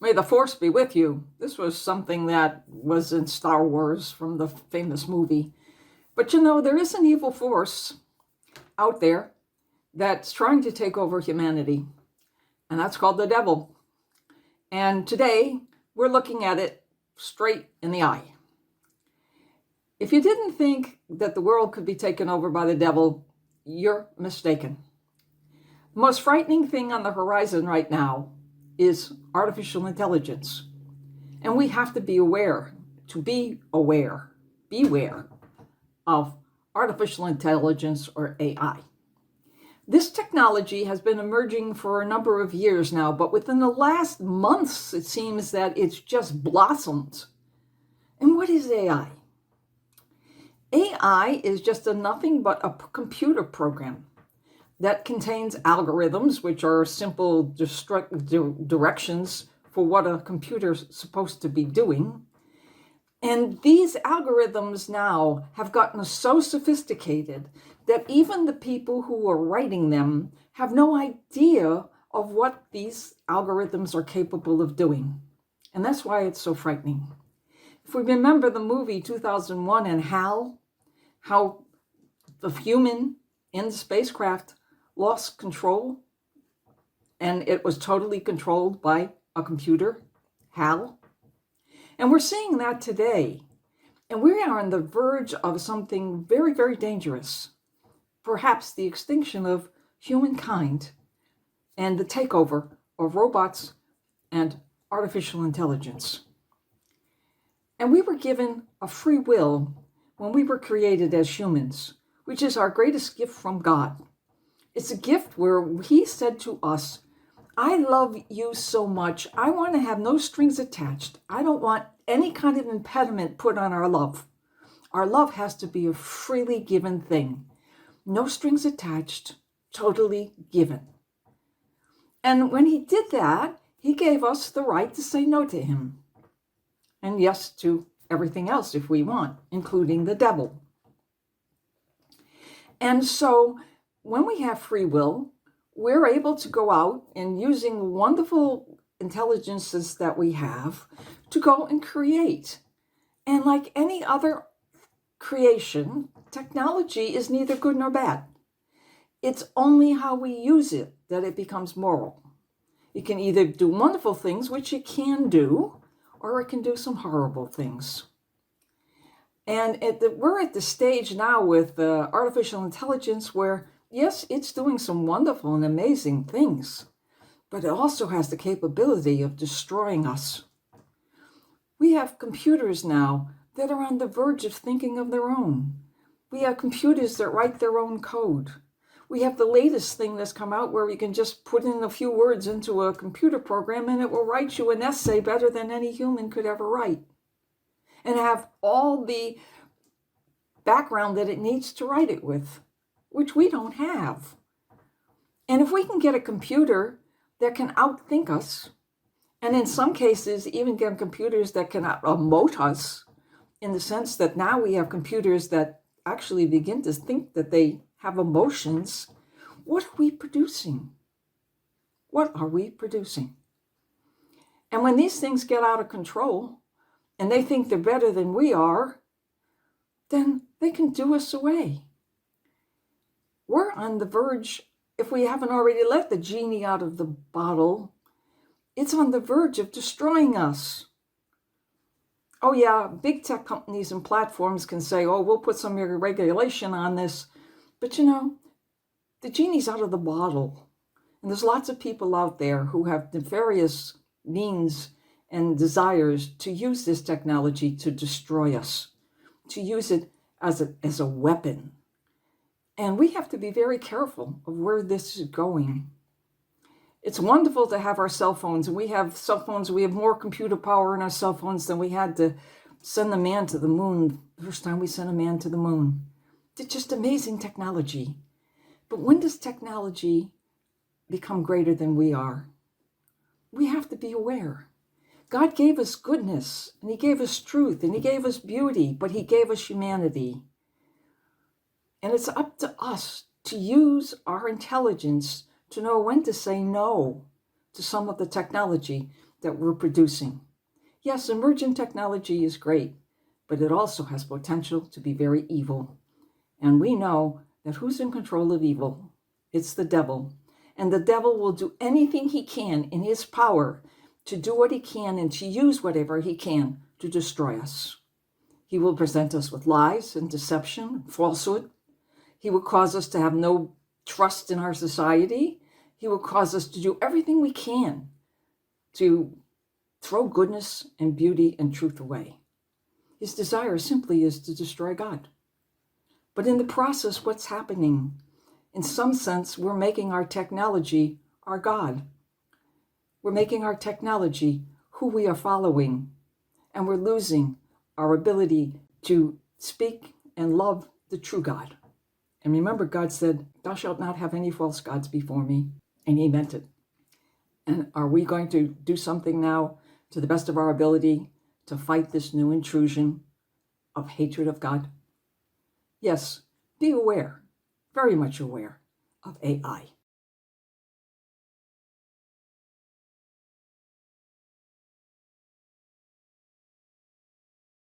May the force be with you. This was something that was in Star Wars from the famous movie. But there is an evil force out there that's trying to take over humanity, and that's called the devil. And today, we're looking at it straight in the eye. If you didn't think that the world could be taken over by the devil, you're mistaken. The most frightening thing on the horizon right now is artificial intelligence. And we have to be aware, beware of artificial intelligence or AI. This technology has been emerging for a number of years now, but within the last months, it seems that it's just blossomed. And what is AI? AI is just nothing but a computer program that contains algorithms, which are simple directions for what a computer's supposed to be doing. And these algorithms now have gotten so sophisticated that even the people who are writing them have no idea of what these algorithms are capable of doing. And that's why it's so frightening. If we remember the movie 2001 and HAL, how the human in the spacecraft lost control and it was totally controlled by a computer, HAL. And we're seeing that today. And we are on the verge of something very, very dangerous. Perhaps the extinction of humankind and the takeover of robots and artificial intelligence. And we were given a free will when we were created as humans, which is our greatest gift from God. It's a gift where He said to us, I love you so much. I want to have no strings attached. I don't want any kind of impediment put on our love. Our love has to be a freely given thing. No strings attached, totally given. And when He did that, He gave us the right to say no to Him. And yes to everything else if we want, including the devil. And so when we have free will, we're able to go out and using wonderful intelligences that we have to go and create. And like any other creation, technology is neither good nor bad. It's only how we use it that it becomes moral. It can either do wonderful things, which it can do, or it can do some horrible things. And we're at the stage now with artificial intelligence where, yes, it's doing some wonderful and amazing things, but it also has the capability of destroying us. We have computers now that are on the verge of thinking of their own. We have computers that write their own code. We have the latest thing that's come out where you can just put in a few words into a computer program and it will write you an essay better than any human could ever write, and have all the background that it needs to write it with, which we don't have. And if we can get a computer that can outthink us, and in some cases even get computers that can emote us, in the sense that now we have computers that actually begin to think that they have emotions, what are we producing? What are we producing? And when these things get out of control and they think they're better than we are, then they can do us away. We're on the verge, if we haven't already let the genie out of the bottle, it's on the verge of destroying us. Oh yeah, big tech companies and platforms can say, oh, we'll put some regulation on this. But the genie's out of the bottle. And there's lots of people out there who have the various means and desires to use this technology to destroy us, to use it as a weapon. And we have to be very careful of where this is going. It's wonderful to have our cell phones, and we have cell phones. We have more computer power in our cell phones than we had to send the man to the moon. The first time we sent a man to the moon. It's just amazing technology. But when does technology become greater than we are? We have to be aware. God gave us goodness, and He gave us truth, and He gave us beauty, but He gave us humanity. And it's up to us to use our intelligence to know when to say no to some of the technology that we're producing. Yes, emergent technology is great, but it also has potential to be very evil. And we know that who's in control of evil? It's the devil. And the devil will do anything he can in his power to do what he can and to use whatever he can to destroy us. He will present us with lies and deception and falsehood. He will cause us to have no trust in our society. He will cause us to do everything we can to throw goodness and beauty and truth away. His desire simply is to destroy God. But in the process, what's happening? In some sense, we're making our technology our God. We're making our technology who we are following, and we're losing our ability to speak and love the true God. And remember, God said, "Thou shalt not have any false gods before me," and he meant it. And are we going to do something now to the best of our ability to fight this new intrusion of hatred of God? Yes, be aware, very much aware of AI.